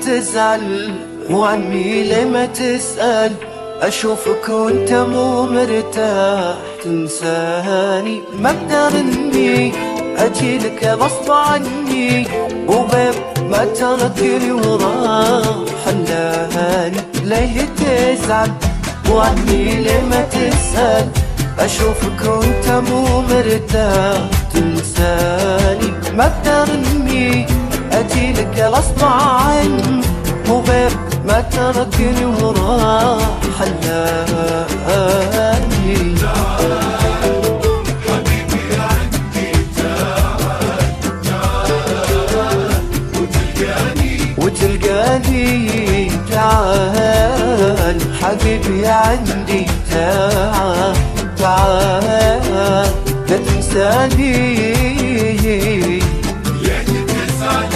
تزعل، وعني ليه ما تسأل؟ أشوفك وانت مو مرتاح تنساني، ما اقدر اني اجيلك غصب عني، وبيب ما تركني وراح حلاني. ليه تزعل وعني ليه ما تسأل؟ أشوفك وانت مو مرتاح تنساني، ما اقدر اني اجيلك غصب عني، وبيب ما تركني وراح حلاني. وتلقاني تعال حبيبي عندي، تعال تعال لا تنساني. ليه تزعل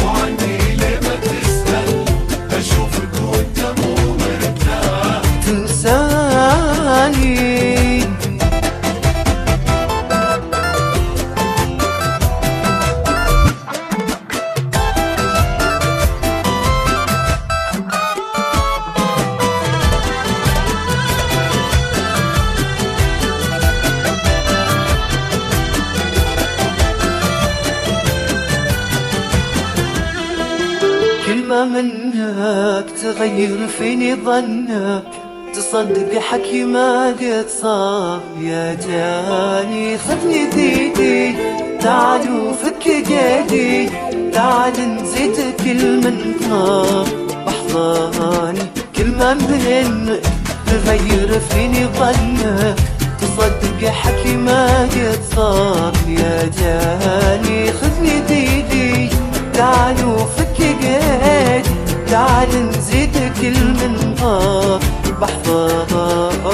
وعني ليه ما تسأل؟ أشوفك وانت مو مرتاح تنساني. كلمة منك تغير فيني ظنك، تصدق حكي ما قد صار. يا جاني خذني بيدي تعال وفك قيدي، تعال نزيد كل من طار بحضاني. كلمة منك تغير فيني ظنك، تصدق حكي ما قد صار. يا جاني خذني بيدي تعال وفك قيدي، تعال نزيد كل من طار بحضاني.